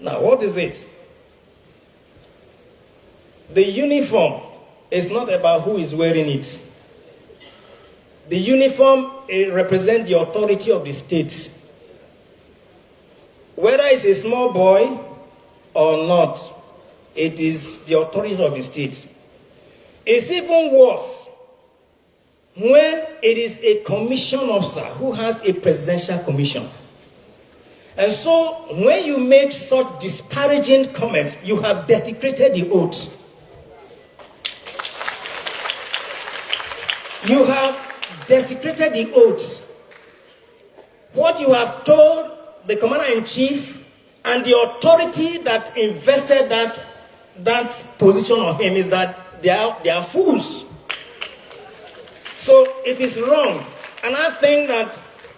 Now, what is it? The uniform is not about who is wearing it. The uniform represents the authority of the state. Whether it's a small boy or not, it is the authority of the state. It's even worse when it is a commission officer who has a presidential commission. And so, when you make such disparaging comments, you have desecrated the oath. You have desecrated the oath. What you have told the commander-in-chief and the authority that invested that position on him is that they are fools. So it is wrong. And I think that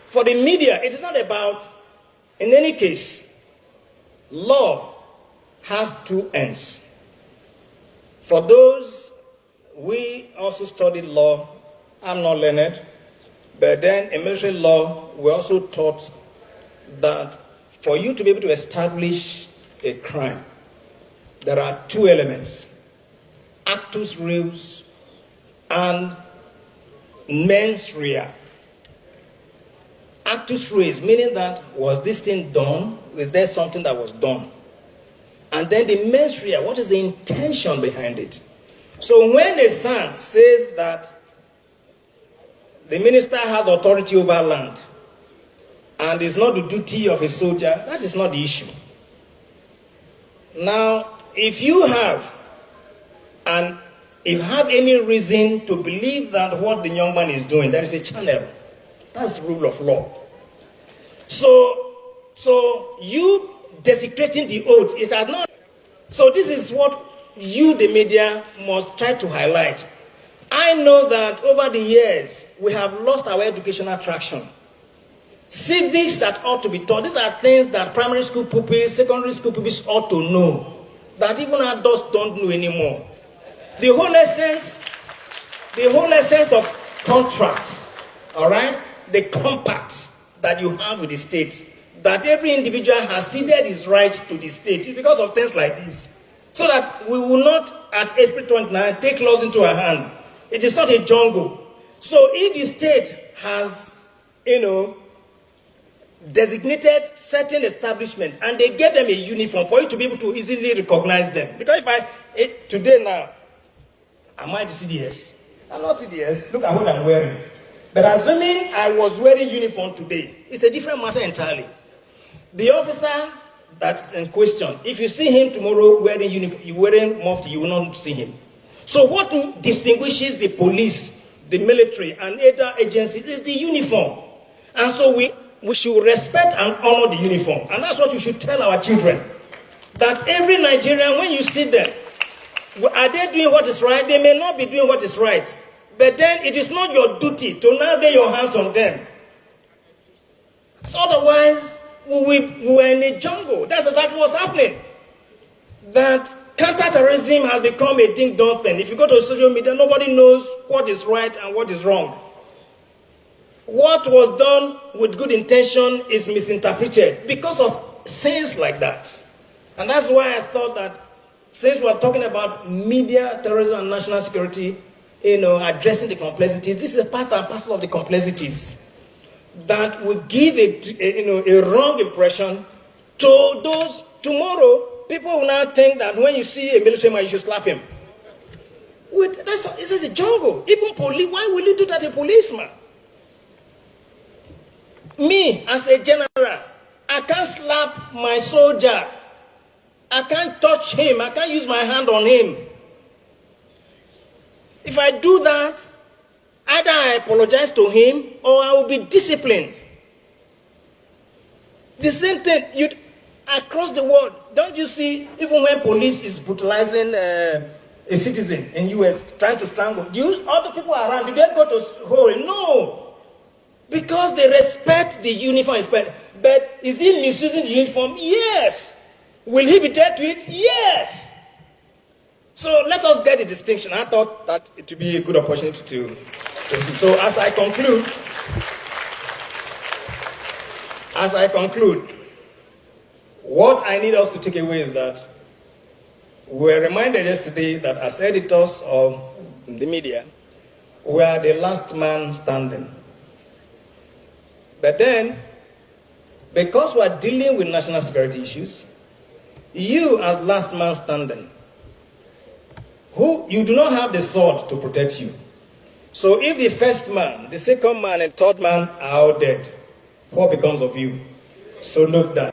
for the media, it is not about, in any case, law has two ends. For those, we also studied law. I'm not learned. But then in military law, we also taught that for you to be able to establish a crime, there are two elements: actus reus and mens rea. Actus reus, meaning that, was this thing done? Is there something that was done? And then the mens rea, what is the intention behind it? So when a son says that the minister has authority over land, and it's not the duty of a soldier, that is not the issue. Now, if you have any reason to believe that what the young man is doing, there is a channel. That's the rule of law. So you desecrating the oath, it has not. So this is what you, the media, must try to highlight. I know that over the years, we have lost our educational traction. Civics that ought to be taught, these are things that primary school pupils, secondary school pupils ought to know, that even adults don't know anymore. The whole essence of contract, all right, the compact that you have with the state, that every individual has ceded his rights to the state, is because of things like this. So that we will not, at April 29, take laws into our hand. It is not a jungle. So if the state has, designated certain establishment and they get them a uniform for you to be able to easily recognize them. Because today now, am I the CDS? I'm not CDS. Look at what I'm wearing. But assuming I was wearing uniform today, it's a different matter entirely. The officer that's in question, if you see him tomorrow wearing uniform, you wearing mufti, you will not see him. So what distinguishes the police, the military, and other agencies is the uniform. And so we should respect and honor the uniform. And that's what we should tell our children. That every Nigerian, when you see them, are they doing what is right? They may not be doing what is right. But then it is not your duty to now lay your hands on them. So otherwise, we're in a jungle. That's exactly what's happening. That counter-terrorism has become a ding-dong thing. If you go to social media, nobody knows what is right and what is wrong. What was done with good intention is misinterpreted because of sins like that. And that's why I thought that since we're talking about media, terrorism, and national security, addressing the complexities, this is a part and parcel of the complexities that will give a wrong impression to those tomorrow. People will now think that when you see a military man, you should slap him. This is a jungle. Even police, why will you do that to a policeman? Me, as a general, I can't slap my soldier. I can't touch him. I can't use my hand on him. If I do that, either I apologize to him or I will be disciplined. The same thing, across the world, don't you see, even when police is brutalizing a citizen in US, trying to strangle, other people around, do they go to hole? No. Because they respect the uniform. But is he misusing the uniform? Yes. Will he be dead to it? Yes. So let us get the distinction. I thought that it would be a good opportunity to see. So as I conclude, What I need us to take away is that we were reminded yesterday that as editors of the media, we are the last man standing. But then, because we are dealing with national security issues, you as last man standing, you do not have the sword to protect you. So if the first man, the second man, and third man are all dead, what becomes of you? So note that.